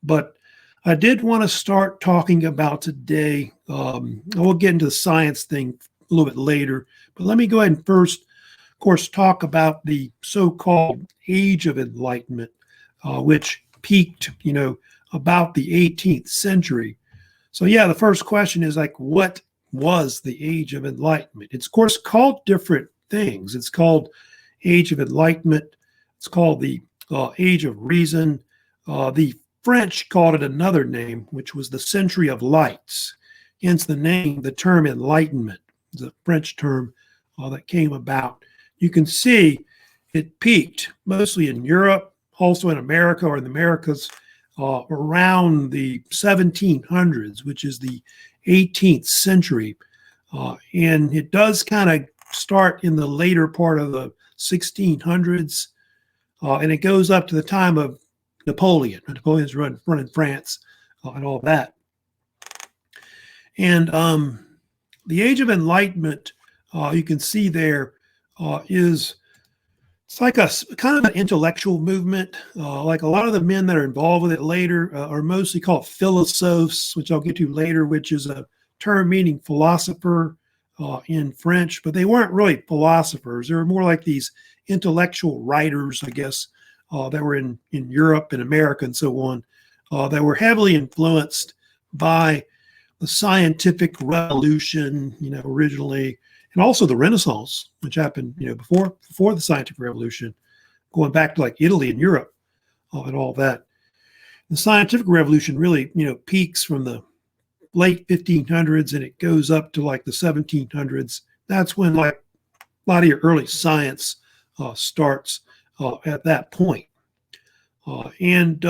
But I did want to start talking about today. We'll get into the science thing a little bit later, but let me go ahead and first, of course, talk about the so-called Age of Enlightenment, which peaked, about the 18th century. So yeah, the first question is like, what was the Age of Enlightenment? It's of course called different things. It's called Age of Enlightenment. It's called the Age of Reason. The French called it another name, which was the Century of Lights. Hence the name, the term Enlightenment, the French term that came about. You can see it peaked mostly in Europe, also in America or in the Americas, around the 1700s, which is the 18th century. And it does kind of start in the later part of the 1600s, and it goes up to the time of Napoleon. Napoleon's running France and all that. And the Age of Enlightenment, you can see there, it's like a kind of an intellectual movement. Like a lot of the men that are involved with it later are mostly called philosophes, which I'll get to later, which is a term meaning philosopher in French, but they weren't really philosophers. They were more like these intellectual writers, I guess, that were in Europe and America and so on, that were heavily influenced by the scientific revolution, originally, and also the Renaissance, which happened, before the scientific revolution, going back to like Italy and Europe and all that. The scientific revolution really, peaks from the late 1500s and it goes up to like the 1700s. That's when like a lot of your early science starts at that point. And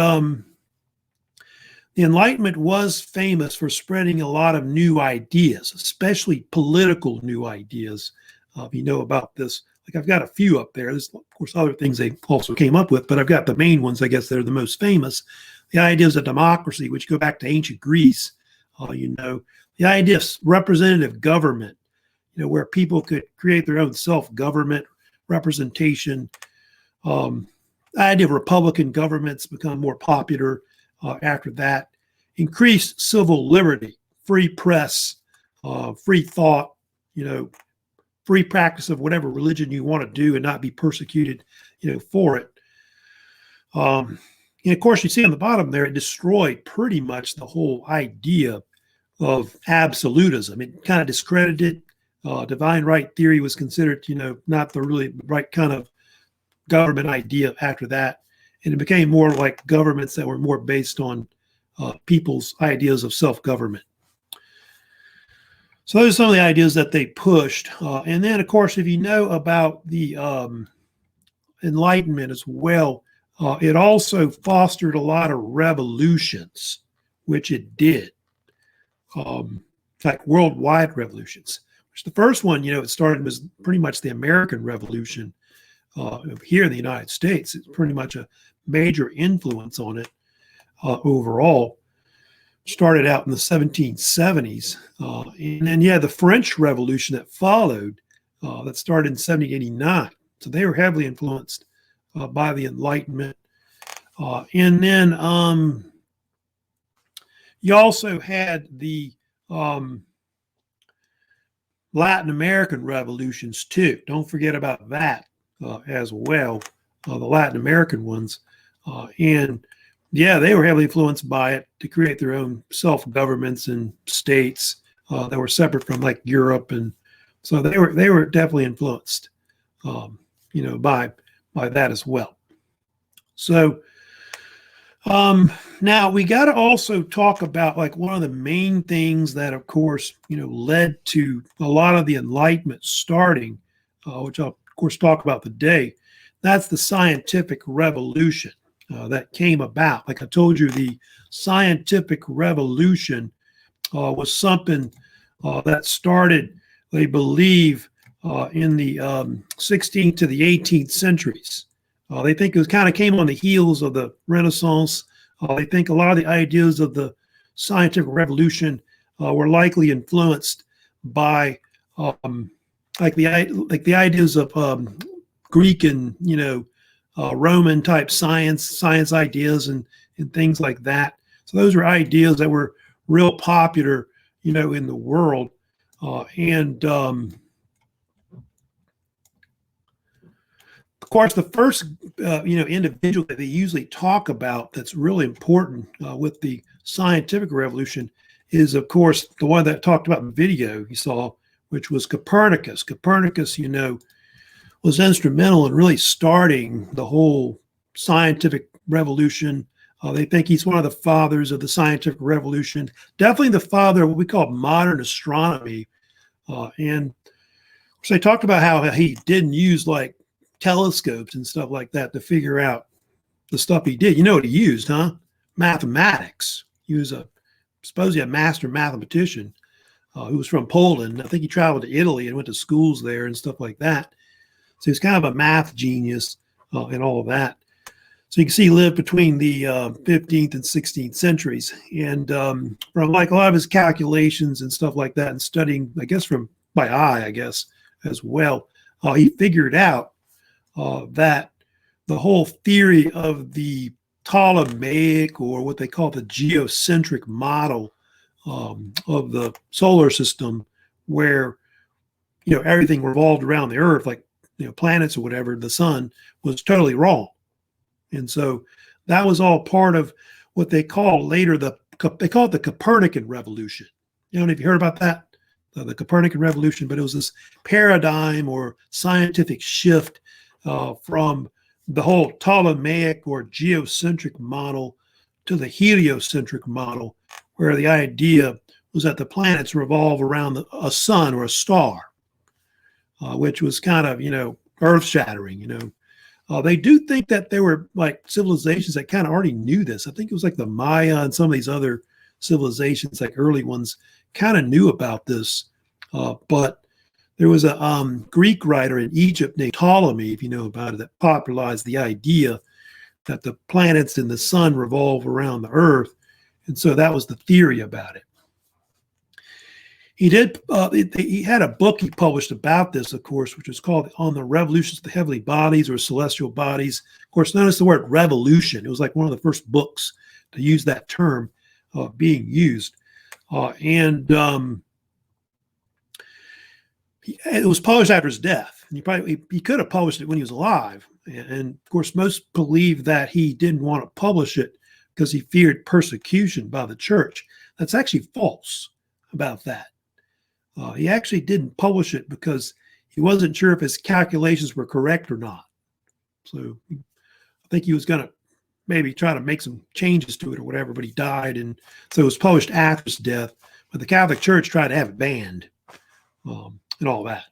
the Enlightenment was famous for spreading a lot of new ideas, especially political new ideas. If you know about this, like I've got a few up there. There's, of course, other things they also came up with, but I've got the main ones, I guess, that are the most famous. The ideas of democracy, which go back to ancient Greece, the idea of representative government, where people could create their own self-government representation. The idea of Republican governments become more popular after that. Increased civil liberty, free press, free thought, free practice of whatever religion you want to do and not be persecuted, for it. And of course, you see on the bottom there, it destroyed pretty much the whole idea of absolutism. It kind of discredited divine right theory was considered, not the really right kind of government idea after that. And it became more like governments that were more based on people's ideas of self-government. So those are some of the ideas that they pushed. And then, of course, if you know about the Enlightenment as well, it also fostered a lot of revolutions, which it did, like worldwide revolutions. Which the first one, it started was pretty much the American Revolution here in the United States. It's pretty much a major influence on it overall. Started out in the 1770s. And then, the French Revolution that followed, that started in 1789. So they were heavily influenced by the Enlightenment. And then you also had the Latin American revolutions too. Don't forget about that as well, the Latin American ones. And they were heavily influenced by it to create their own self-governments and states that were separate from like Europe. And so they were definitely influenced, by that as well. So now we got to also talk about like one of the main things that, of course, led to a lot of the Enlightenment starting, which I'll of course talk about today. That's the scientific revolution that came about. Like I told you, the scientific revolution was something that started, they believe, in the 16th to the 18th centuries. They think it kind of came on the heels of the Renaissance. They think a lot of the ideas of the scientific revolution were likely influenced by like the ideas of Greek and Roman type science ideas and things like that. So those were ideas that were real popular, in the world. And of course, the first, individual that they usually talk about that's really important with the scientific revolution is, of course, the one that talked about in the video you saw, which was Copernicus. Copernicus, was instrumental in really starting the whole scientific revolution. They think he's one of the fathers of the scientific revolution, definitely the father of what we call modern astronomy. And so they talked about how he didn't use like telescopes and stuff like that to figure out the stuff he did. You know what he used, huh? Mathematics. He was supposedly a master mathematician who was from Poland. I think he traveled to Italy and went to schools there and stuff like that. So he's kind of a math genius and all of that. So you can see he lived between the 15th and 16th centuries. And from like a lot of his calculations and stuff like that and studying, I guess, by eye, I guess, as well, he figured out that the whole theory of the Ptolemaic, or what they call the geocentric model of the solar system, where everything revolved around the Earth, like planets or whatever, the sun, was totally wrong. And so that was all part of what they call later they call it the Copernican revolution. I don't know if you heard about that, the Copernican revolution, but it was this paradigm or scientific shift from the whole Ptolemaic or geocentric model to the heliocentric model, where the idea was that the planets revolve around a sun or a star, which was kind of, earth-shattering, They do think that there were like civilizations that kind of already knew this. I think it was like the Maya and some of these other civilizations, like early ones, kind of knew about this. But there was a Greek writer in Egypt named Ptolemy, if you know about it, that popularized the idea that the planets and the sun revolve around the Earth. And so that was the theory about it. He had a book he published about this, of course, which was called On the Revolutions of the Heavenly Bodies or Celestial Bodies. Of course, notice the word revolution. It was like one of the first books to use that term being used. It was published after his death. He could have published it when he was alive. And of course, most believe that he didn't want to publish it because he feared persecution by the church. That's actually false about that. He actually didn't publish it because he wasn't sure if his calculations were correct or not. So I think he was going to maybe try to make some changes to it or whatever, but he died. And so it was published after his death. But the Catholic Church tried to have it banned and all that.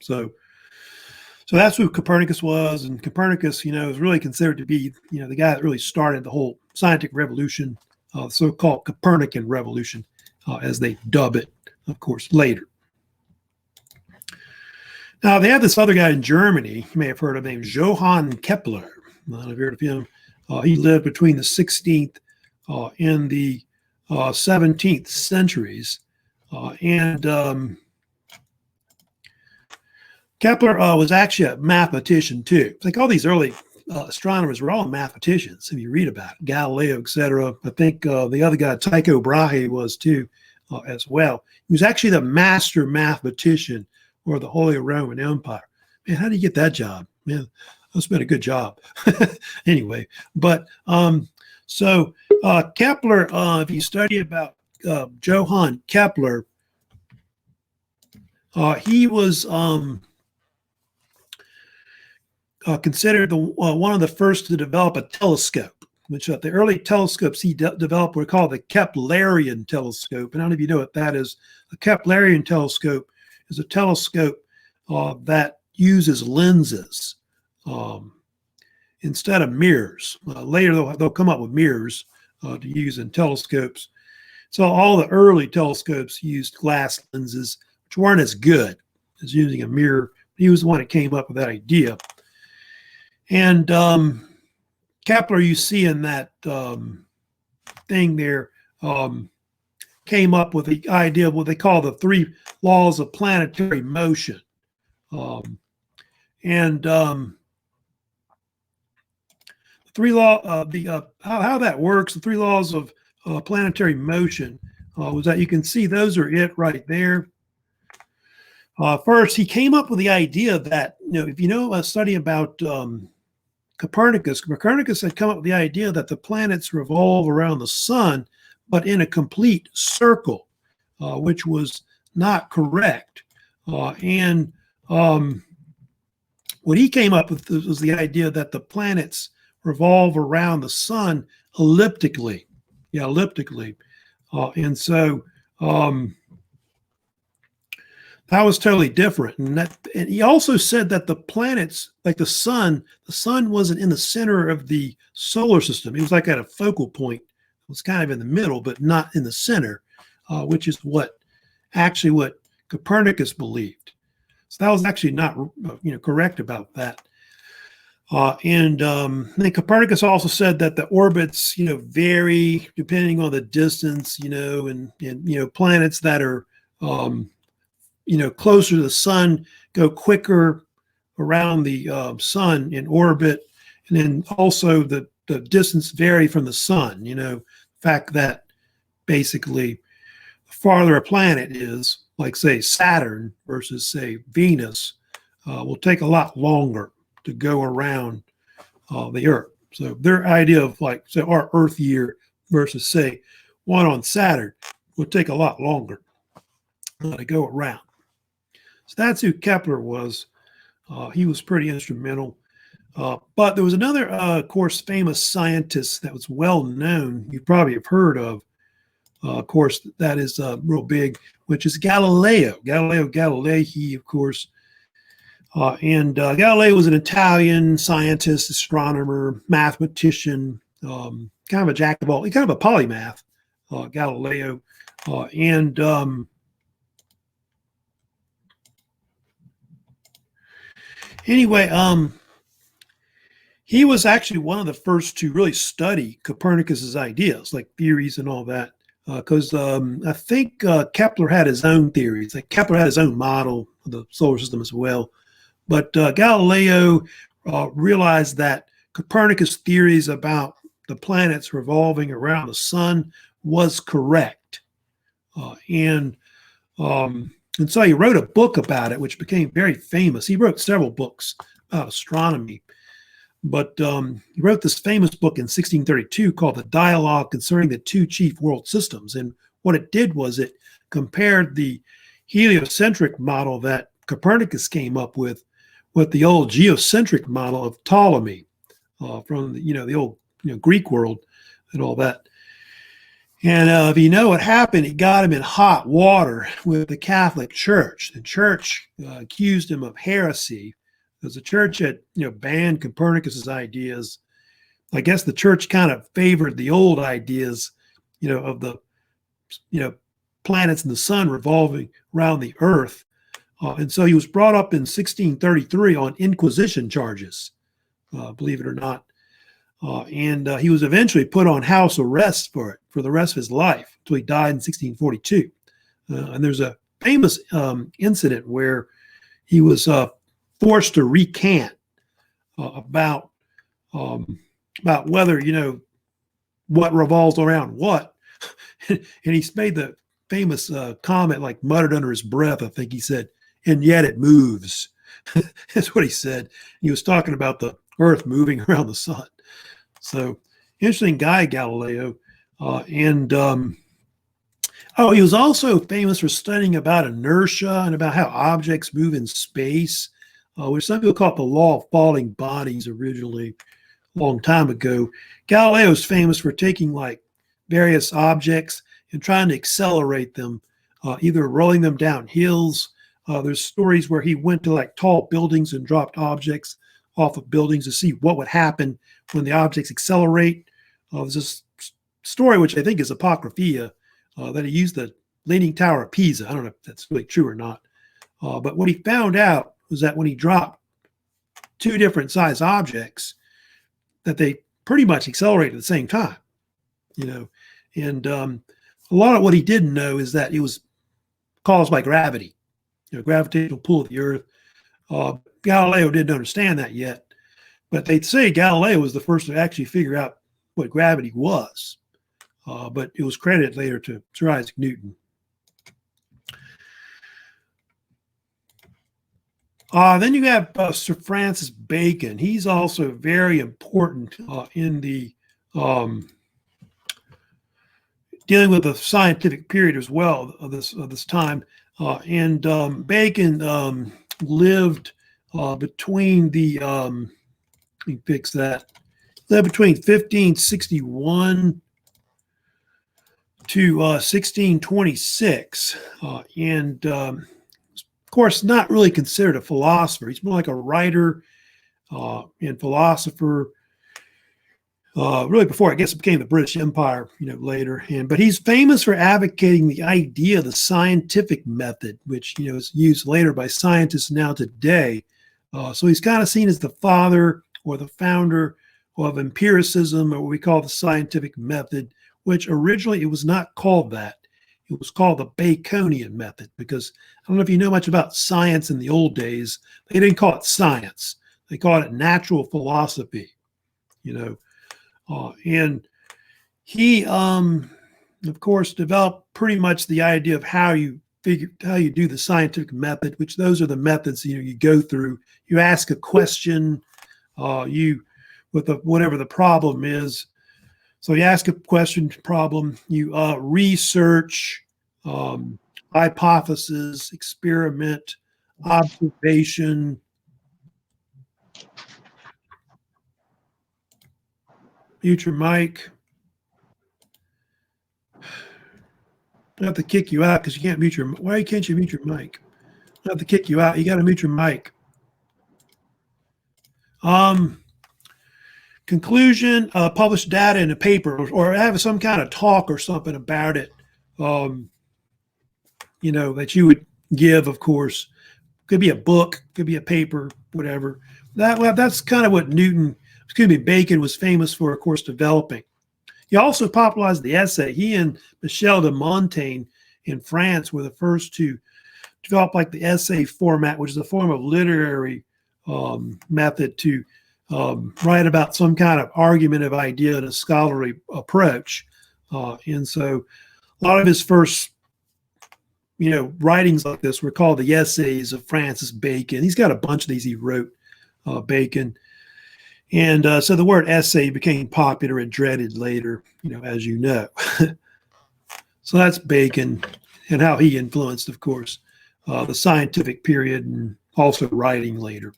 So that's who Copernicus was. And Copernicus, is really considered to be, the guy that really started the whole scientific revolution, the so-called Copernican revolution, as they dub it, of course, later. Now, they had this other guy in Germany, you may have heard of him, named Johannes Kepler. I don't know if you've heard of him. He lived between the 16th and the 17th centuries. Kepler was actually a mathematician, too. It's like all these early astronomers were all mathematicians, if you read about it. Galileo, etc. I think the other guy, Tycho Brahe, was, too, as well. He was actually the master mathematician for the Holy Roman Empire. Man, how did he get that job? Man, that's been a good job. Anyway, but so Kepler, if you study about Johannes Kepler, he was considered one of the first to develop a telescope, which the early telescopes he developed were called the Keplerian Telescope. And I don't know if you know what that is. The Keplerian Telescope is a telescope that uses lenses instead of mirrors. Later, they'll come up with mirrors to use in telescopes. So all the early telescopes used glass lenses, which weren't as good as using a mirror. He was the one that came up with that idea. And Kepler, you see in that thing there, came up with the idea of what they call the three laws of planetary motion. The three law, how that works, the three laws of planetary motion was that you can see those are it right there. First, he came up with the idea that, if you know a study about Copernicus had come up with the idea that the planets revolve around the sun, but in a complete circle, which was not correct. And what he came up with was the idea that the planets revolve around the sun elliptically. Yeah, elliptically. And so that was totally different. And he also said that the planets, like the sun wasn't in the center of the solar system. It was like at a focal point. It was kind of in the middle, but not in the center, which is what Copernicus believed. So that was actually not correct about that. And then Copernicus also said that the orbits vary depending on the distance, and planets that are closer to the sun go quicker around the sun in orbit, and then also the distance vary from the sun. The fact that basically the farther a planet is, like say Saturn versus say Venus, will take a lot longer to go around the Earth. So their idea of like say our Earth year versus say one on Saturn would take a lot longer to go around. So that's who Kepler was. He was pretty instrumental. But there was another, of course, famous scientist that was well known. You probably have heard of course, that is real big, which is Galileo Galilei. He, of course, and Galileo was an Italian scientist, astronomer, mathematician, kind of a jack of all, kind of a polymath, Galileo. Anyway, he was actually one of the first to really study Copernicus's ideas, like theories and all that. Because I think Kepler had his own theories. Like Kepler had his own model of the solar system as well. But Galileo realized that Copernicus' theories about the planets revolving around the sun was correct. And so he wrote a book about it, which became very famous. He wrote several books about astronomy. But he wrote this famous book in 1632 called The Dialogue Concerning the Two Chief World Systems. And what it did was it compared the heliocentric model that Copernicus came up with the old geocentric model of Ptolemy from the old Greek world and all that. And if you know what happened, it got him in hot water with the Catholic Church. The Church accused him of heresy because the Church had banned Copernicus's ideas. I guess the Church kind of favored the old ideas, of the planets and the sun revolving around the Earth. And so he was brought up in 1633 on Inquisition charges, believe it or not. And he was eventually put on house arrest for the rest of his life until he died in 1642. And there's a famous incident where he was forced to recant about whether what revolves around what, and he made the famous comment, like muttered under his breath. I think he said, "And yet it moves." That's what he said. He was talking about the Earth moving around the sun. So interesting guy, Galileo. He was also famous for studying about inertia and about how objects move in space, which some people call it the law of falling bodies originally, a long time ago. Galileo is famous for taking like various objects and trying to accelerate them, either rolling them down hills. There's stories where he went to like tall buildings and dropped objects off of buildings to see what would happen when the objects accelerate. There's this story, which I think is Apocrypha, that he used the Leaning Tower of Pisa. I don't know if that's really true or not. But what he found out was that when he dropped two different size objects, that they pretty much accelerate at the same time, And a lot of what he didn't know is that it was caused by gravity, gravitational pull of the Earth. Galileo didn't understand that yet, but they'd say Galileo was the first to actually figure out what gravity was. but it was credited later to Sir Isaac Newton. Then you have Sir Francis Bacon. He's also very important in the dealing with the scientific period as well of this time. Bacon lived between the let me fix that. Lived between 1561 to 1626, and of course, not really considered a philosopher. He's more like a writer and philosopher. Really, before I guess it became the British Empire, later. But he's famous for advocating the idea of the scientific method, which is used later by scientists now today. So he's kind of seen as the father or the founder of empiricism, or what we call the scientific method, which originally it was not called that. It was called the Baconian Method, because I don't know if you know much about science in the old days. They didn't call it science. They called it natural philosophy, and he, of course, developed pretty much the idea of how you do the scientific method, which those are the methods you go through. You ask a question, whatever the problem is. So you ask a question, problem, you research, hypothesis, experiment, observation. Mute your mic. I have to kick you out because you can't mute your. Why can't you mute your mic? I have to kick you out. You got to mute your mic. Conclusion: publish data in a paper, or have some kind of talk or something about it. That you would give. Of course, could be a book, could be a paper, whatever. That's kind of what Bacon was famous for, of course, developing. He also popularized the essay. He and Michel de Montaigne in France were the first to develop like the essay format, which is a form of literary method to write about some kind of argumentative idea in a scholarly approach. And so a lot of his first, writings like this were called the Essays of Francis Bacon. He's got a bunch of these he wrote, Bacon. And so the word essay became popular and dreaded later, as you know. So that's Bacon and how he influenced, of course, the scientific period and also writing later.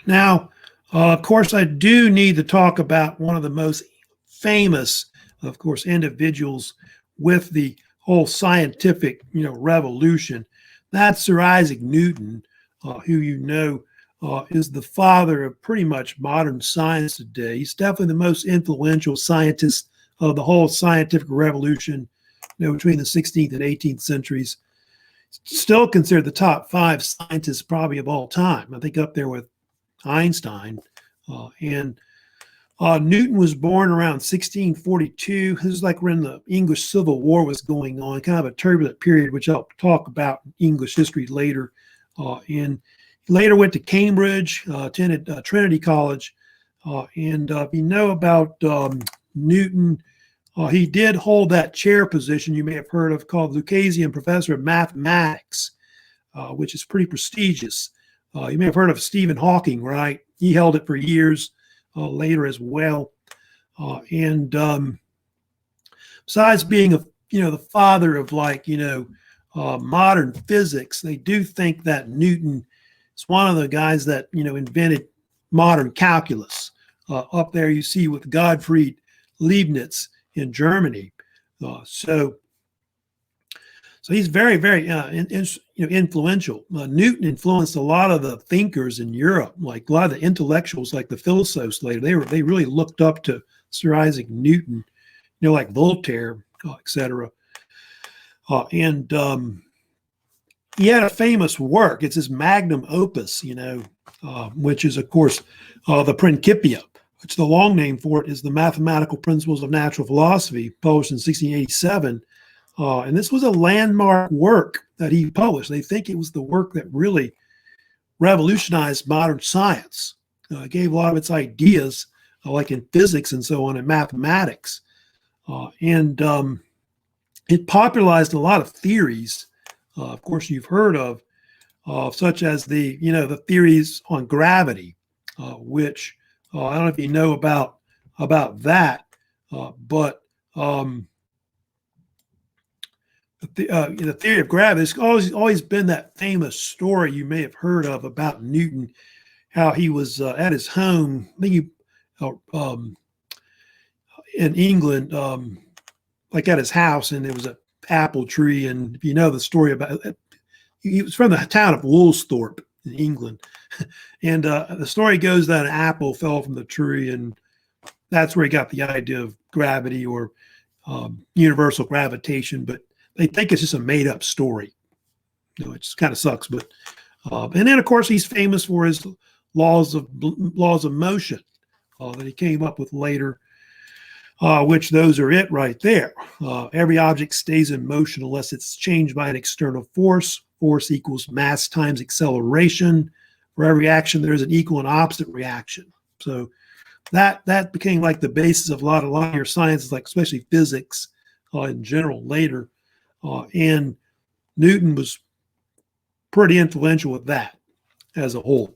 Now, of course, I do need to talk about one of the most famous, of course, individuals with the whole scientific, revolution. That's Sir Isaac Newton, who is the father of pretty much modern science today. He's definitely the most influential scientist of the whole scientific revolution, between the 16th and 18th centuries. Still considered the top 5 scientists probably of all time. I think up there with Einstein. Newton was born around 1642. This is like when the English Civil War was going on, kind of a turbulent period, which I'll talk about in English history later. And he later went to Cambridge, attended Trinity College. If you know about Newton, he did hold that chair position you may have heard of called Lucasian Professor of Mathematics, which is pretty prestigious. You may have heard of Stephen Hawking, right? He held it for years later as well. Besides being the father of modern physics, they do think that Newton is one of the guys that invented modern calculus. Up there you see with Gottfried Leibniz in Germany. So he's very, very influential. Newton influenced a lot of the thinkers in Europe, like a lot of the intellectuals, like the Philosophes later. They really looked up to Sir Isaac Newton, like Voltaire, etc. He had a famous work. It's his magnum opus, which is, of course, the Principia, which the long name for it is the Mathematical Principles of Natural Philosophy, published in 1687. And this was a landmark work that he published. They think it was the work that really revolutionized modern science. It gave a lot of its ideas like in physics and so on, and mathematics. And it popularized a lot of theories, of course, you've heard of, such as the theories on gravity, which I don't know if you know about that, but the theory of gravity has always been that famous story you may have heard of about Newton, how he was at his home, I think in England, like at his house, and there was an apple tree. And if you know the story about it, he was from the town of Woolsthorpe in England. And the story goes that an apple fell from the tree, and that's where he got the idea of gravity, or universal gravitation. But they think it's just a made-up story. It just kind of sucks. But and then, of course, he's famous for his laws of motion that he came up with later, which those are it right there. Every object stays in motion unless it's changed by an external force. Force equals mass times acceleration. For every action, there is an equal and opposite reaction. So that became like the basis of a lot of your sciences, like especially physics in general later. And Newton was pretty influential with that as a whole.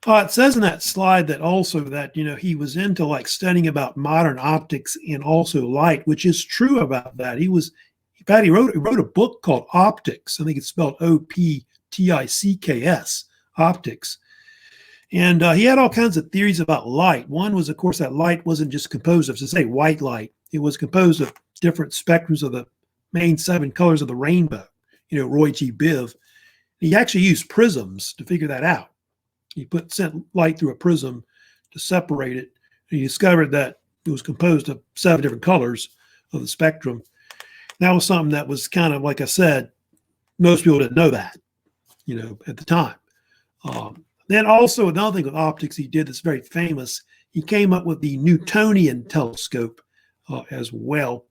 It says in that slide that also that, he was into like studying about modern optics and also light, which is true about that. He wrote a book called Optics. I think it's spelled Opticks, Optics. And he had all kinds of theories about light. One was, of course, that light wasn't just composed of, to say, white light. It was composed of different spectrums of the main 7 colors of the rainbow, Roy G. Biv. He actually used prisms to figure that out. He sent light through a prism to separate it. And he discovered that it was composed of 7 different colors of the spectrum. That was something that was kind of, like I said, most people didn't know that, at the time. Then also another thing with optics he did that's very famous, he came up with the Newtonian Telescope as well.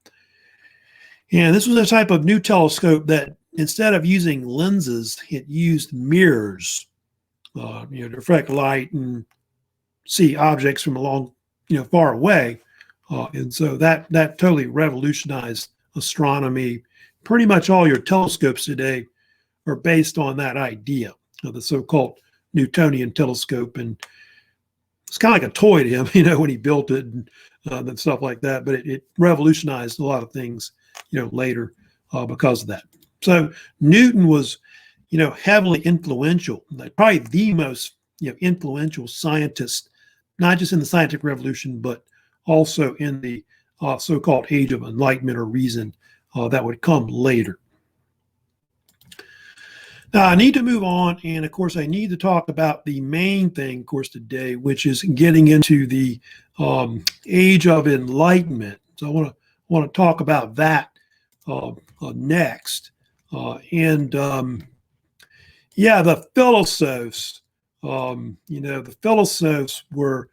And this was a type of new telescope that instead of using lenses, it used mirrors, to reflect light and see objects from far away. And so that totally revolutionized astronomy. Pretty much all your telescopes today are based on that idea of the so-called Newtonian telescope. And it's kind of like a toy to him, when he built it and stuff like that. But it revolutionized a lot of things, later because of that. So Newton was, heavily influential, like probably the most, influential scientist, not just in the scientific revolution, but also in the so-called age of enlightenment or reason that would come later. Now, I need to move on, and of course, I need to talk about the main thing, of course, today, which is getting into the age of enlightenment. So I want to talk about that next. The Philosophes. The Philosophes were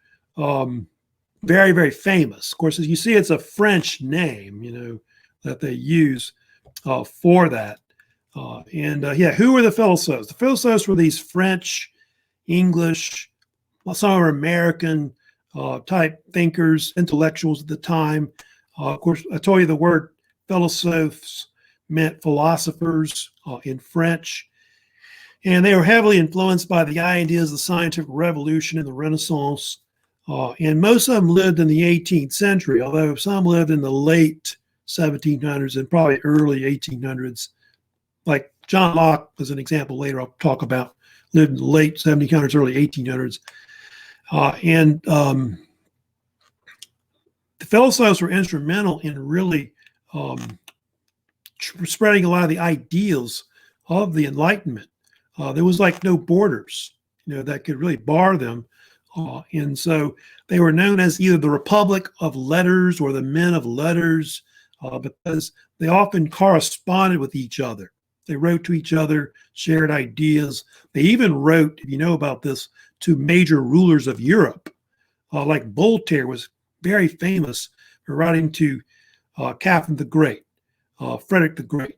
very, very famous. Of course, as you see, it's a French name, that they use for that. Who were the Philosophes? The Philosophes were these French, English, some were American type thinkers, intellectuals at the time. Of course, I told you the word Philosophes meant philosophers in French. And they were heavily influenced by the ideas of the scientific revolution and the Renaissance. And most of them lived in the 18th century, although some lived in the late 1700s and probably early 1800s. Like John Locke, as an example later I'll talk about, lived in the late 1700s, early 1800s. The Philosophes were instrumental in really spreading a lot of the ideals of the Enlightenment. There was like no borders, that could really bar them. And so they were known as either the Republic of Letters or the Men of Letters, because they often corresponded with each other. They wrote to each other, shared ideas. They even wrote, if you know about this, to major rulers of Europe. Like Voltaire was very famous for writing to Catherine the Great, Frederick the Great.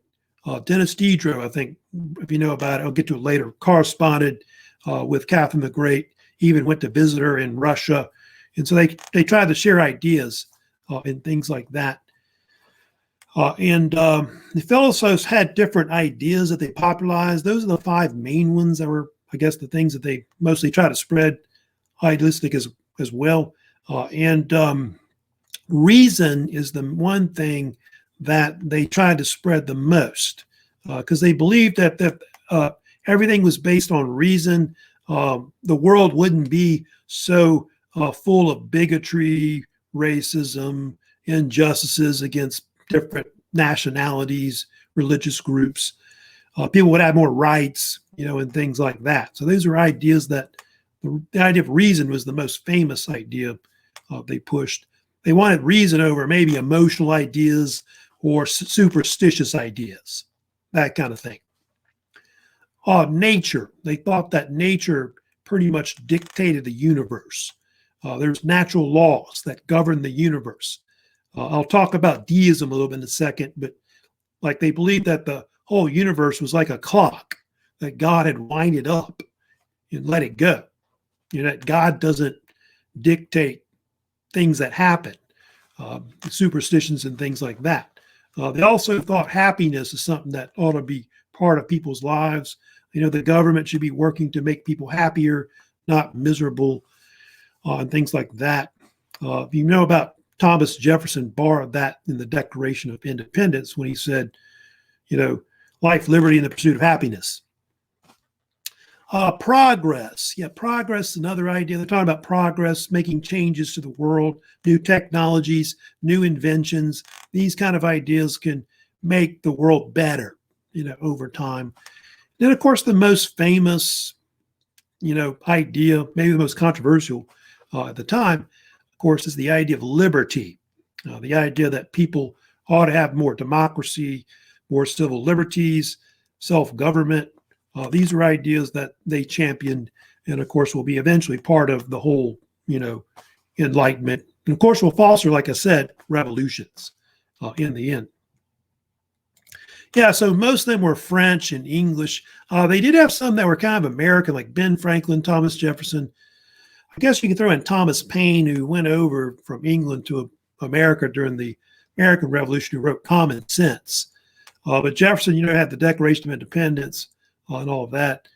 Denis Diderot, I think, if you know about it, I'll get to it later, corresponded with Catherine the Great even went to visit her in Russia. And so they tried to share ideas and things like that. The Philosophes had different ideas that they popularized. Those are the five main ones that were, I guess, the things that they mostly try to spread, idealistic as well. Reason is the one thing that they tried to spread the most, because they believed that everything was based on reason. The world wouldn't be so full of bigotry, racism, injustices against different nationalities, religious groups. People would have more rights, and things like that. So those are ideas that the idea of reason was the most famous idea they pushed. They wanted reason over maybe emotional ideas or superstitious ideas, that kind of thing. Nature. They thought that nature pretty much dictated the universe. There's natural laws that govern the universe. I'll talk about deism a little bit in a second, but like they believed that the whole universe was like a clock, that God had winded up and let it go. That God doesn't dictate things that happen, superstitions and things like that. They also thought happiness is something that ought to be part of people's lives. The government should be working to make people happier, not miserable, and things like that. If you know about Thomas Jefferson, borrowed that in the Declaration of Independence when he said, life, liberty, and the pursuit of happiness. Progress. Yeah, progress is another idea. They're talking about progress, making changes to the world, new technologies, new inventions. These kind of ideas can make the world better, over time. Then, of course, the most famous, idea, maybe the most controversial at the time, of course, is the idea of liberty. The idea that people ought to have more democracy, more civil liberties, self-government. These are ideas that they championed, and of course will be eventually part of the whole, Enlightenment. And of course will foster, like I said, revolutions in the end. Yeah, so most of them were French and English. They did have some that were kind of American, like Ben Franklin, Thomas Jefferson. I guess you could throw in Thomas Paine, who went over from England to America during the American Revolution, who wrote Common Sense. But Jefferson, had the Declaration of Independence and all of that.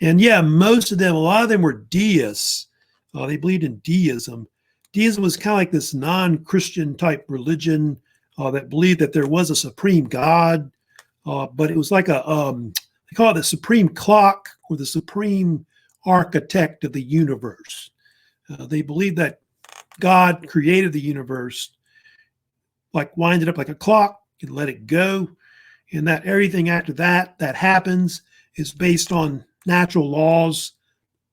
And yeah, most of them, a lot of them were deists. They believed in deism. Deism was kind of like this non-Christian type religion that believed that there was a supreme God, but it was like they call it the supreme clock or the supreme architect of the universe. They believed that God created the universe, like winded up like a clock and let it go, and that everything after that happens is based on natural laws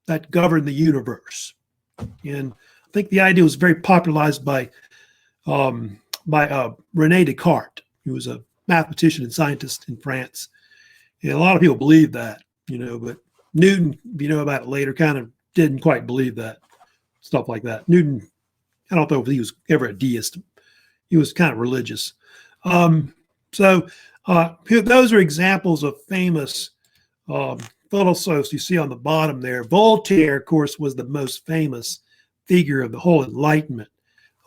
that govern the universe. And I think the idea was very popularized by Rene Descartes, who was a mathematician and scientist in France. And a lot of people believe that, but Newton, about it later, kind of didn't quite believe that, stuff like that. Newton, I don't know if he was ever a deist. He was kind of religious. So those are examples of famous Philosophes you see on the bottom there. Voltaire, of course, was the most famous figure of the whole Enlightenment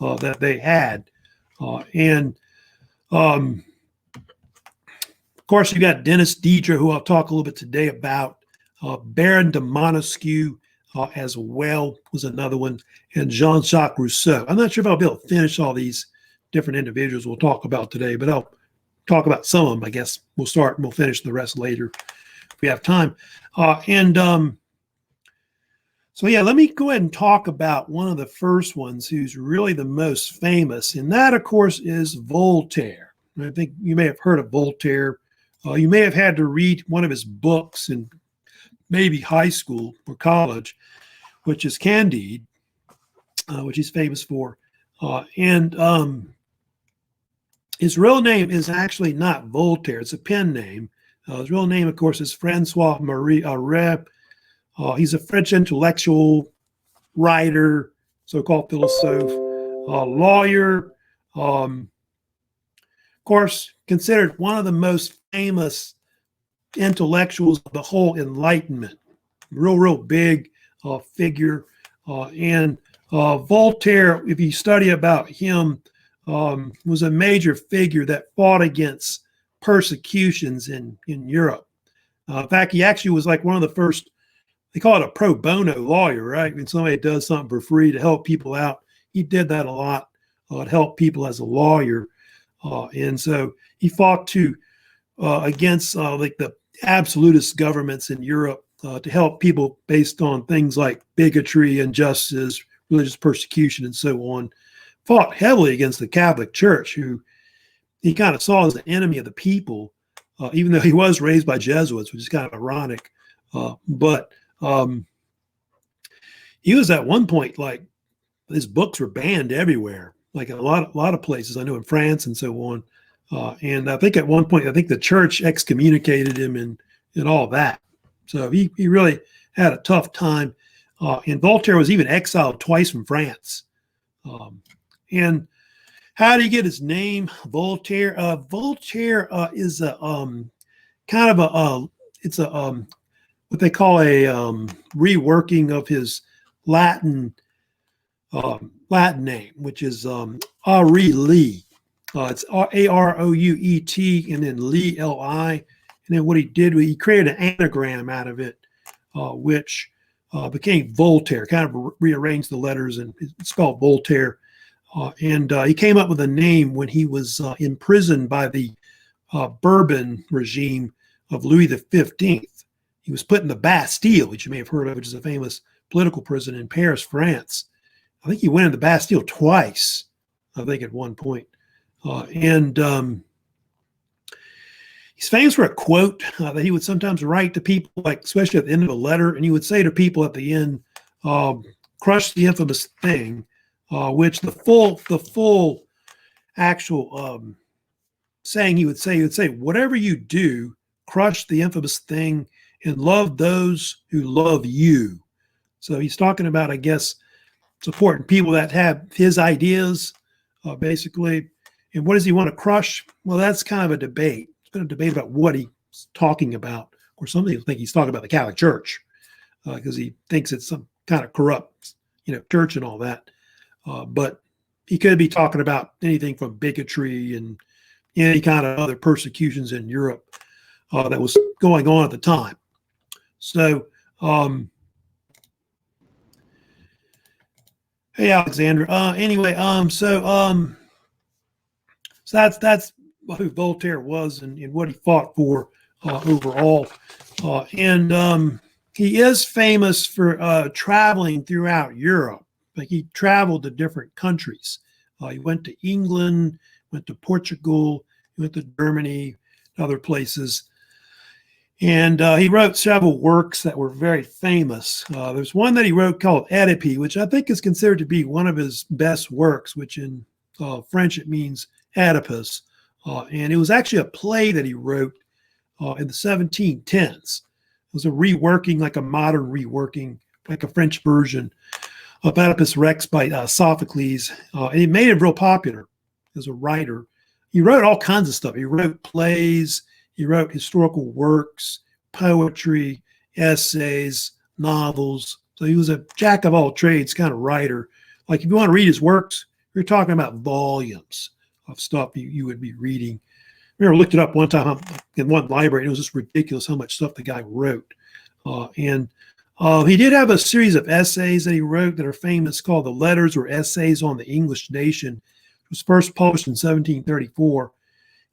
that they had. Of course, you got Denis Diderot, who I'll talk a little bit today about. Baron de Montesquieu as well was another one. And Jean-Jacques Rousseau. I'm not sure if I'll be able to finish all these different individuals we'll talk about today, but I'll talk about some of them, I guess. We'll start and we'll finish the rest later if we have time. So yeah, let me go ahead and talk about one of the first ones who's really the most famous, and that, of course, is Voltaire. And I think you may have heard of Voltaire. You may have had to read one of his books in maybe high school or college, which is Candide, which he's famous for. His real name is actually not Voltaire. It's a pen name. His real name, of course, is Francois Marie Arouet. He's a French intellectual, writer, so-called philosophe, lawyer, of course, considered one of the most famous intellectuals of the whole Enlightenment. Real big figure. And Voltaire, if you study about him, was a major figure that fought against persecutions in Europe. In fact, he actually was like one of the first, they call it a pro bono lawyer, right? When somebody does something for free to help people out, he did that a lot to help people as a lawyer. And so he fought against like the absolutist governments in Europe to help people based on things like bigotry, injustice, religious persecution, and so on. Fought heavily against the Catholic Church, who he kind of saw as the enemy of the people, even though he was raised by Jesuits, which is kind of ironic. But he was at one point, like, his books were banned everywhere, like a lot of places. I know in France and so on. And I think at one point, I think the church excommunicated him and all that. So he really had a tough time. And Voltaire was even exiled twice from France. And how did he get his name, Voltaire? Voltaire is a kind of what they call a reworking of his Latin name, which is Arouet. It's Arouet and then Li, Li. And then what he did, he created an anagram out of it, which became Voltaire, kind of rearranged the letters, and it's spelled Voltaire. And he came up with a name when he was imprisoned by the Bourbon regime of Louis XV. He was put in the Bastille, which you may have heard of, which is a famous political prison in Paris, France. I think he went in the Bastille twice, I think at one point. And he's famous for a quote that he would sometimes write to people, like especially at the end of a letter, and he would say to people at the end, "Crush the infamous thing," which the full actual saying he would say, "Whatever you do, crush the infamous thing and love those who love you." So he's talking about, I guess, supporting people that have his ideas, basically. And what does he want to crush? Well, that's kind of a debate. It's been a debate about what he's talking about. Of course, some people think he's talking about the Catholic Church because he thinks it's some kind of corrupt, church and all that. But he could be talking about anything from bigotry and any kind of other persecutions in Europe that was going on at the time. So, hey, Alexandra. Anyway, so that's who Voltaire was and what he fought for overall. And he is famous for traveling throughout Europe. Like, he traveled to different countries. He went to England, went to Portugal, he went to Germany, other places. And he wrote several works that were very famous. There's one that he wrote called Oedipe, which I think is considered to be one of his best works, which in French it means Oedipus. And it was actually a play that he wrote in the 1710s. It was a reworking, like a modern reworking, like a French version of Oedipus Rex by Sophocles. And he made him real popular as a writer. He wrote all kinds of stuff. He wrote plays, he wrote historical works, poetry, essays, novels. So he was a jack of all trades kind of writer. Like, if you want to read his works, you're talking about volumes of stuff you would be reading. I remember looked it up one time in one library, and it was just ridiculous how much stuff the guy wrote. And he did have a series of essays that he wrote that are famous called The Letters or Essays on the English Nation. It was first published in 1734. It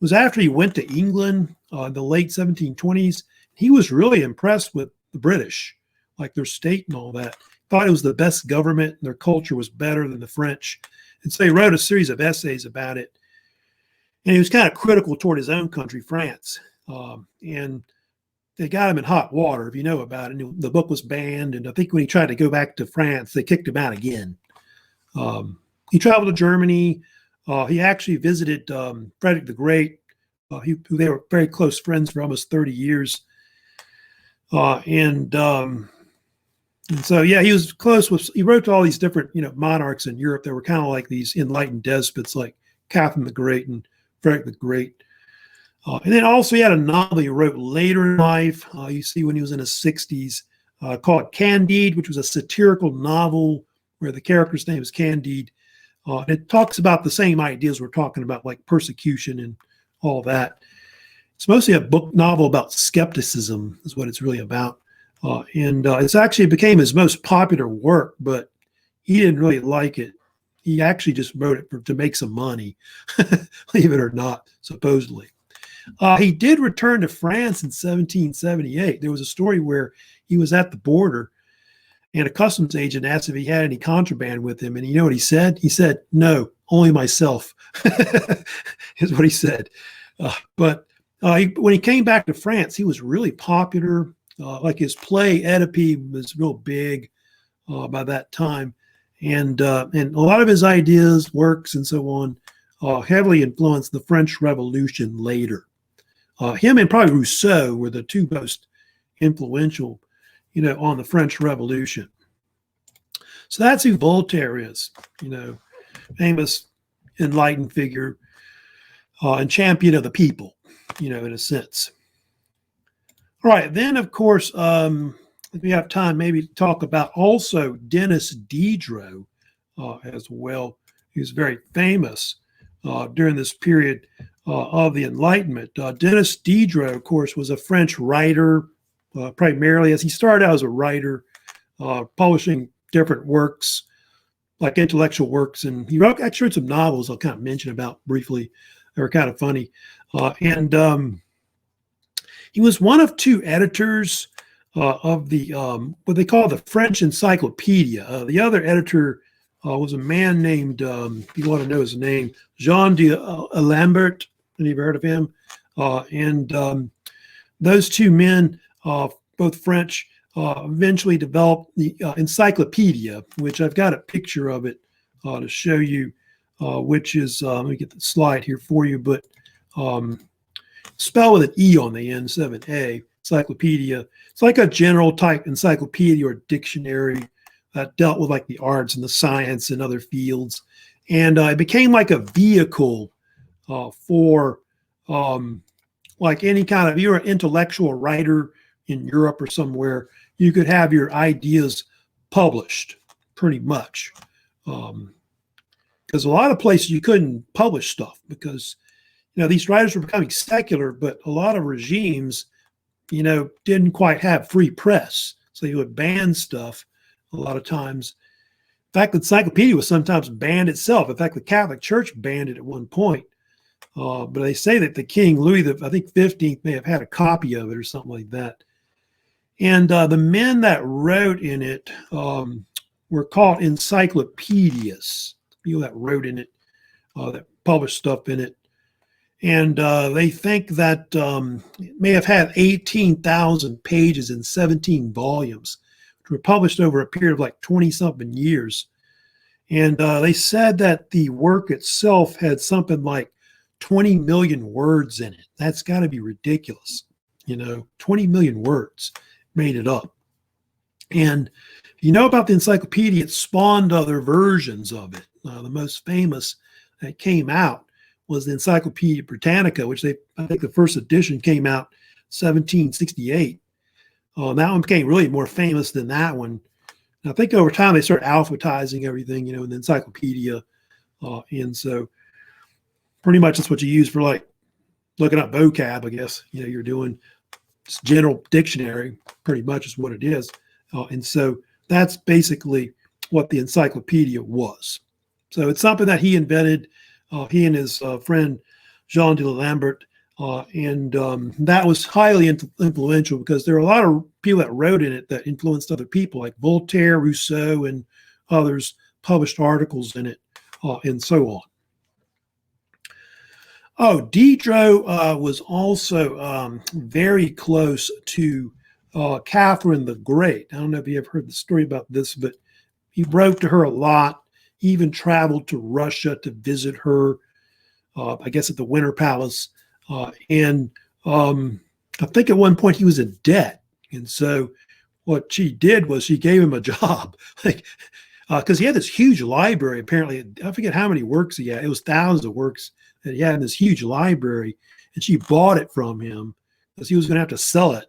was after he went to England in the late 1720s. He was really impressed with the British, like their state and all that. Thought it was the best government and their culture was better than the French. And so he wrote a series of essays about it. And he was kind of critical toward his own country, France. And they got him in hot water, if you know about it. And the book was banned. And I think when he tried to go back to France, they kicked him out again. He traveled to Germany. He actually visited Frederick the Great, who they were very close friends for almost 30 years. And so, yeah, he was close with, he wrote to all these different, monarchs in Europe that were kind of like these enlightened despots like Catherine the Great and Frederick the Great. And then also he had a novel he wrote later in life, you see when he was in his 60s, called Candide, which was a satirical novel where the character's name is Candide. And it talks about the same ideas we're talking about, like persecution and all that. It's mostly a book novel about skepticism is what it's really about. And it's actually became his most popular work, but he didn't really like it. He actually just wrote it to make some money, believe it or not, supposedly. He did return to France in 1778. There was a story where he was at the border and a customs agent asked if he had any contraband with him. And you know what he said? He said, "No, only myself," is what he said. But when he came back to France, he was really popular. Like his play Oedipe was real big by that time. And a lot of his ideas, works, and so on heavily influenced the French Revolution later. Him and probably Rousseau were the two most influential, on the French Revolution. So that's who Voltaire is, famous enlightened figure and champion of the people, in a sense. All right, then, of course, if we have time, maybe to talk about also Denis Diderot as well. He was very famous during this period of the Enlightenment. Denis Diderot, of course, was a French writer, primarily, as he started out as a writer, publishing different works, like intellectual works, and he actually wrote some novels I'll kind of mention about briefly. They were kind of funny. He was one of two editors of the what they call the French Encyclopedia. The other editor was a man named, if you want to know his name, Jean de Lambert. Have you ever heard of him? And those two men, both French, eventually developed the Encyclopedia, which I've got a picture of it to show you, which is, let me get the slide here for you, but spelled with an E on the end instead of an A, Encyclopedia. It's like a general type encyclopedia or dictionary that dealt with like the arts and the science and other fields. And it became like a vehicle for like any kind of, you're an intellectual writer in Europe or somewhere, you could have your ideas published pretty much. Because a lot of places you couldn't publish stuff because, these writers were becoming secular, but a lot of regimes, didn't quite have free press. So you would ban stuff a lot of times. In fact, the encyclopedia was sometimes banned itself. In fact, the Catholic Church banned it at one point. But they say that the King Louis, I think 15th, may have had a copy of it or something like that. And the men that wrote in it were called encyclopedists, people that wrote in it, that published stuff in it. And they think that it may have had 18,000 pages in 17 volumes, which were published over a period of like 20-something years. And they said that the work itself had something like 20 million words in it. That's got to be ridiculous. 20 million words made it up. And if you know about the encyclopedia, it spawned other versions of it. The most famous that came out was the Encyclopedia Britannica, which I think the first edition came out 1768. That one became really more famous than that one. And I think over time they started alphabetizing everything, in the encyclopedia. And so pretty much that's what you use for like looking up vocab, I guess. You're doing just general dictionary, pretty much is what it is. And so that's basically what the encyclopedia was. So it's something that he invented, he and his friend Jean de Lambert, and that was highly influential because there are a lot of people that wrote in it that influenced other people, like Voltaire, Rousseau, and others published articles in it, and so on. Oh, Diderot was also very close to Catherine the Great. I don't know if you ever heard the story about this, but he wrote to her a lot. He even traveled to Russia to visit her, I guess at the Winter Palace. And I think at one point he was in debt. And so what she did was she gave him a job, because he had this huge library, apparently. I forget how many works he had. It was thousands of works that he had in this huge library. And she bought it from him because he was going to have to sell it.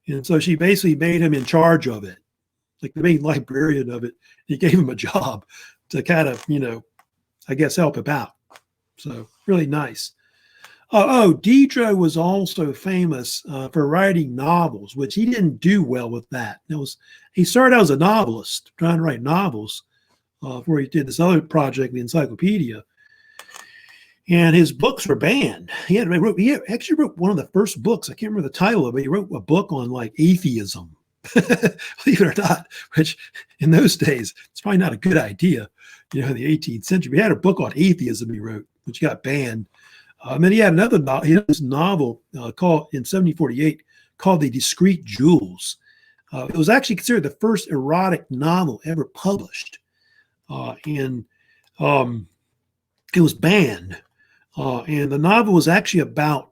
And so she basically made him in charge of it. like the main librarian of it. He gave him a job to kind of, I guess help him out. So really nice. Diderot was also famous for writing novels, which he didn't do well with that. He started out as a novelist, trying to write novels before he did this other project, the Encyclopedia. And his books were banned. He actually wrote one of the first books. I can't remember the title of it. He wrote a book on like atheism, believe it or not, which in those days, it's probably not a good idea. In the 18th century, he had a book on atheism he wrote, which got banned. And then he had another novel called in 1748 called The Discreet Jewels. It was actually considered the first erotic novel ever published. And it was banned. And the novel was actually about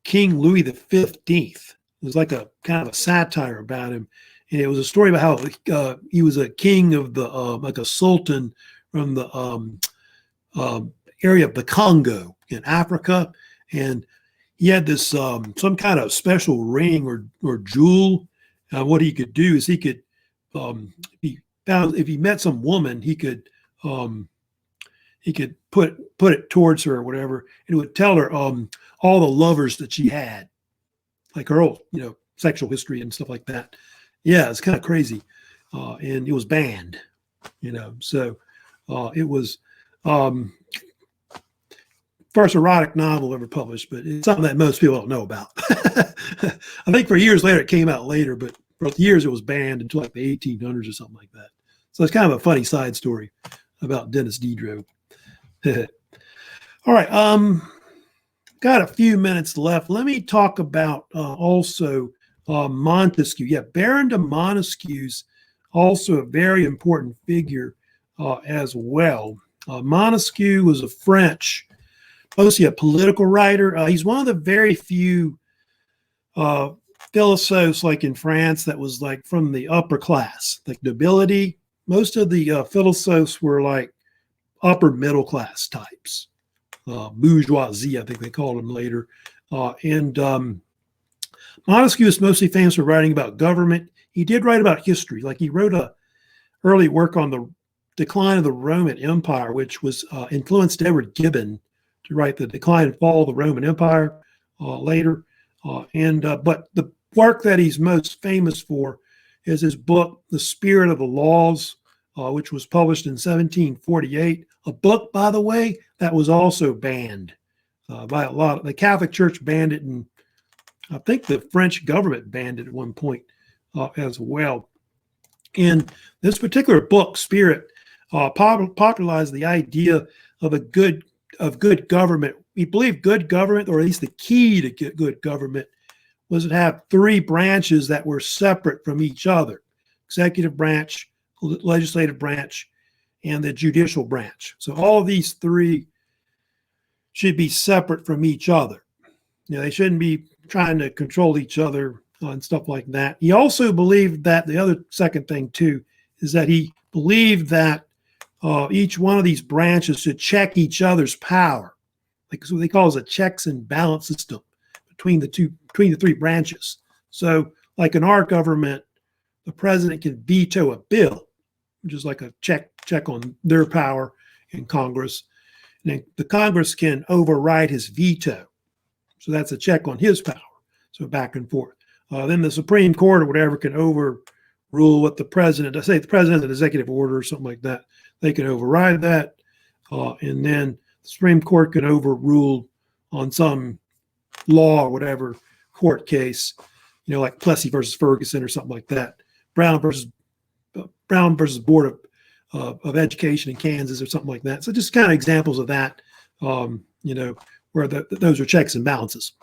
King Louis XV. It was like a kind of a satire about him. And it was a story about how he was a king of the, like a sultan from the area of the Congo in Africa. And he had this, some kind of special ring or jewel. What he could do is he could, if he met some woman, he could put it towards her or whatever, and it would tell her all the lovers that she had, like her whole, sexual history and stuff like that. Yeah, it's kind of crazy. And it was banned, so it was first erotic novel ever published, but it's something that most people don't know about. I think for years later, it came out later, but for years it was banned until like the 1800s or something like that. So it's kind of a funny side story about Denis Diderot. All right. Got a few minutes left. Let me talk about also Montesquieu. Yeah, Baron de Montesquieu's also a very important figure as well. Montesquieu was a French, mostly a political writer. He's one of the very few philosophers, like in France, that was like from the upper class, like nobility. Most of the philosophers were like upper middle class types, bourgeoisie, I think they called them later. And Montesquieu is mostly famous for writing about government. He did write about history. Like he wrote a early work on the decline of the Roman Empire, which was influenced Edward Gibbon to write The Decline and Fall of the Roman Empire later. But the work that he's most famous for is his book, The Spirit of the Laws, which was published in 1748. A book, by the way, that was also banned by a lot. The Catholic Church banned it, and I think the French government banned it at one point as well. In this particular book, Spirit, popularized the idea of good government. We believe good government, or at least the key to good government, was to have three branches that were separate from each other: executive branch, legislative branch, and the judicial branch. So all of these three should be separate from each other. They shouldn't be trying to control each other and stuff like that. He also believed that the other second thing too is that he believed that each one of these branches should check each other's power. Like what they call as a checks and balance system between the three branches. So like in our government, the president can veto a bill, which is like a check on their power in Congress. And then the Congress can override his veto. So that's a check on his power. So back and forth. Then the Supreme Court or whatever can overrule what the president, I say the president has an executive order or something like that. They can override that. And then the Supreme Court can overrule on some law or whatever court case, like Plessy versus Ferguson or something like that. Brown versus Board of Education in Kansas or something like that. So just kind of examples of that, where those are checks and balances.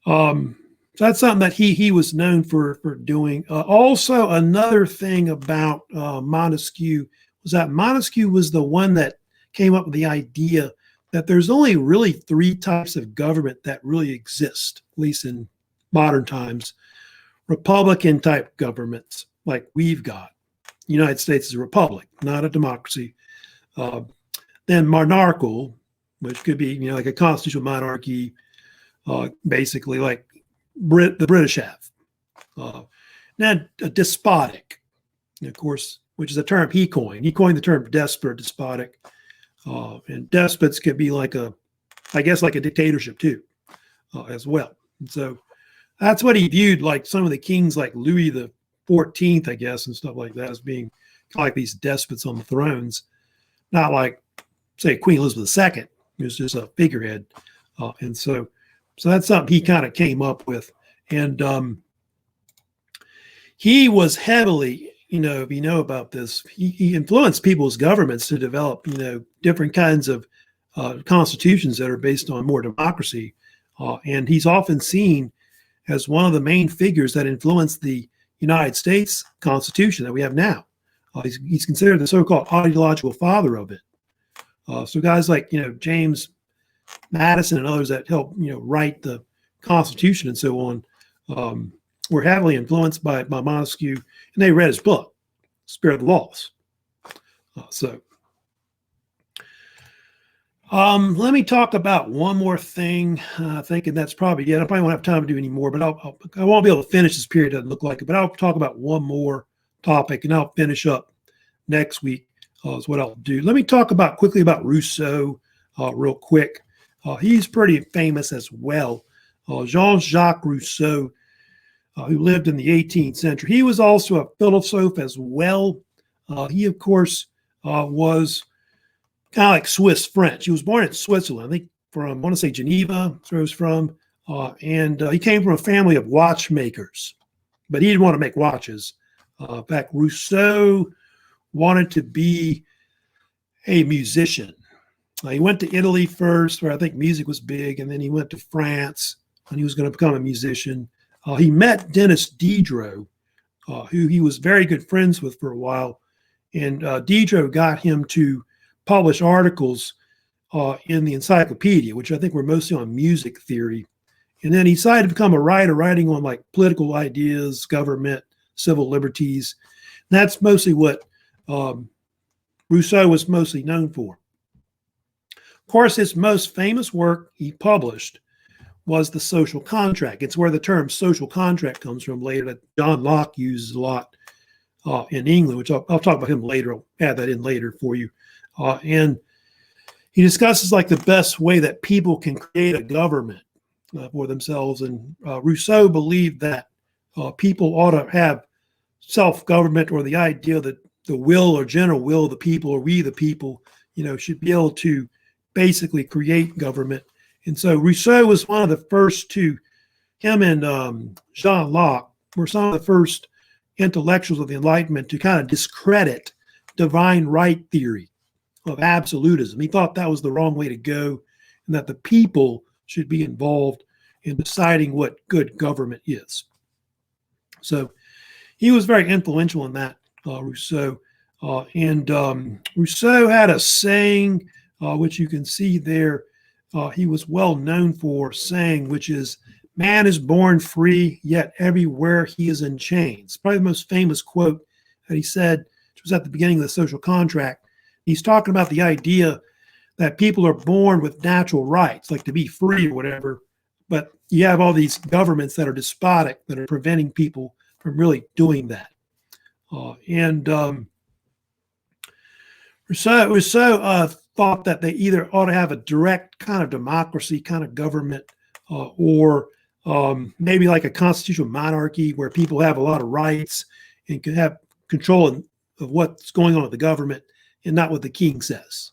So that's something that he was known for doing. Also, another thing about Montesquieu was that Montesquieu was the one that came up with the idea that there's only really three types of government that really exist, at least in modern times. Republican type governments, like we've got. The United States is a republic, not a democracy. Then monarchical, which could be, like a constitutional monarchy, basically like the British have. Then despotic, of course, which is a term he coined. He coined the term despot, despotic. And despots could be like I guess like a dictatorship too, as well. And so that's what he viewed, like some of the kings like Louis the 14th, I guess, and stuff like that, as being like these despots on the thrones, not like, say, Queen Elizabeth II, who's just a figurehead. And so that's something he kind of came up with. And he was heavily, if you know about this, he influenced people's governments to develop, different kinds of constitutions that are based on more democracy. And he's often seen as one of the main figures that influenced the United States Constitution that we have now. He's considered the so-called ideological father of it. So guys like, James Madison and others that helped, write the Constitution and so on, were heavily influenced by Montesquieu, and they read his book, Spirit of the Laws. Let me talk about one more thing, thinking that's probably it. I probably won't have time to do any more, but I won't be able to finish this period. It doesn't look like it, but I'll talk about one more topic, and I'll finish up next week is what I'll do. Let me talk quickly about Rousseau real quick. He's pretty famous as well. Jean-Jacques Rousseau, who lived in the 18th century. He was also a philosophe as well. He, of course, was kind of like Swiss French. He was born in Switzerland, I think I want to say Geneva, that's where he was from. And he came from a family of watchmakers, but he didn't want to make watches. In fact, Rousseau wanted to be a musician. He went to Italy first, where I think music was big, and then he went to France, and he was going to become a musician. He met Denis Diderot, who he was very good friends with for a while, and Diderot got him to publish articles in the Encyclopedia, which I think were mostly on music theory. And then he decided to become a writer, writing on like political ideas, government, civil liberties. And that's mostly what Rousseau was mostly known for. Of course, his most famous work he published was The Social Contract. It's where the term social contract comes from later, that John Locke uses a lot in England, which I'll talk about him later. I'll add that in later for you. And he discusses like the best way that people can create a government for themselves. And Rousseau believed that people ought to have self-government, or the idea that the will or general will of the people, or we the people, should be able to basically create government. And so Rousseau was one of the first to, him and Jean Locke were some of the first intellectuals of the Enlightenment to kind of discredit divine right theory of absolutism. He thought that was the wrong way to go, and that the people should be involved in deciding what good government is. So he was very influential in that, Rousseau. And Rousseau had a saying, which you can see there, he was well known for saying, which is, "Man is born free, yet everywhere he is in chains." Probably the most famous quote that he said, which was at the beginning of The Social Contract. He's talking about the idea that people are born with natural rights, like to be free or whatever, but you have all these governments that are despotic, that are preventing people from really doing that. Rousseau thought that they either ought to have a direct kind of democracy kind of government, or maybe like a constitutional monarchy where people have a lot of rights and can have control of what's going on with the government, and not what the king says.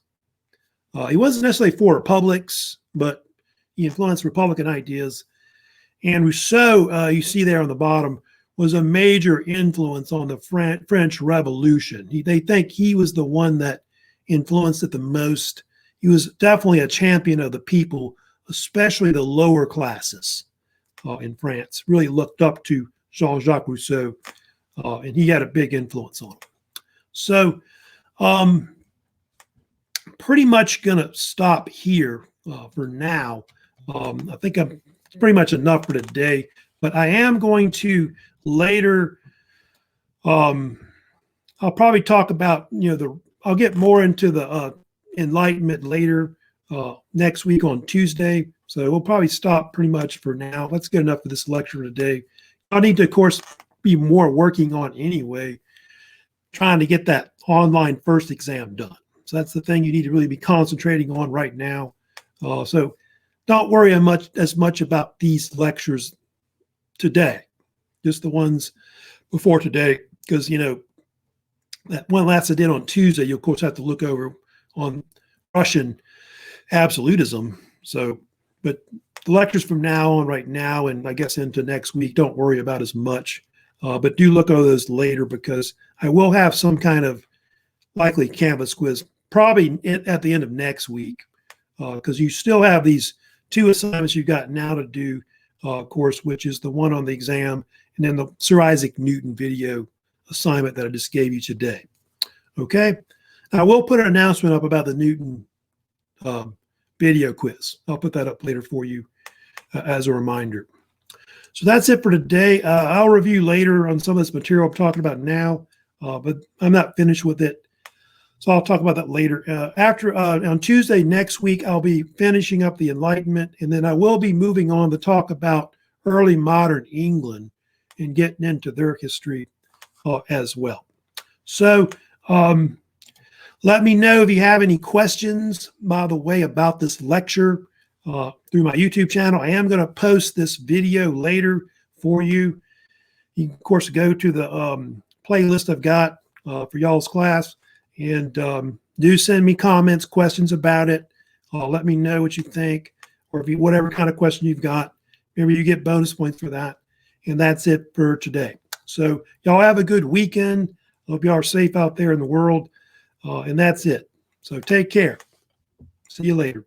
He wasn't necessarily for republics, but he influenced Republican ideas. And Rousseau, you see there on the bottom, was a major influence on the French Revolution. They think he was the one that influenced it the most. He was definitely a champion of the people, especially the lower classes in France. Really looked up to Jean-Jacques Rousseau, and he had a big influence on him. So pretty much going to stop here for now. I think I'm pretty much enough for today, but I am going to later, I'll probably talk about, I'll get more into the Enlightenment later next week on Tuesday. So we'll probably stop pretty much for now. That's good enough for this lecture today. I need to, of course, be more working on anyway, trying to get that online first exam done. So that's the thing you need to really be concentrating on right now. So don't worry as much about these lectures today, just the ones before today, because, you know, that one last I did on Tuesday, you of course have to look over on Russian absolutism. So, but the lectures from now on right now, and I guess into next week, don't worry about as much, but do look over those later, because I will have some kind of likely Canvas quiz probably at the end of next week, because you still have these 2 assignments you've got now to do, of course, which is the one on the exam, and then the Sir Isaac Newton video assignment that I just gave you today. Okay, I will put an announcement up about the Newton video quiz. I'll put that up later for you as a reminder. So that's it for today. I'll review later on some of this material I'm talking about now, but I'm not finished with it. So I'll talk about that later. On Tuesday next week, I'll be finishing up the Enlightenment, and then I will be moving on to talk about early modern England and getting into their history as well. So let me know if you have any questions, by the way, about this lecture through my YouTube channel. I am going to post this video later for you. You can, of course, go to the playlist I've got for y'all's class, and do send me comments, questions about it. Let me know what you think, or if you, whatever kind of question you've got. Remember, you get bonus points for that. And that's it for today. So y'all have a good weekend. Hope y'all are safe out there in the world. And that's it. So take care. See you later.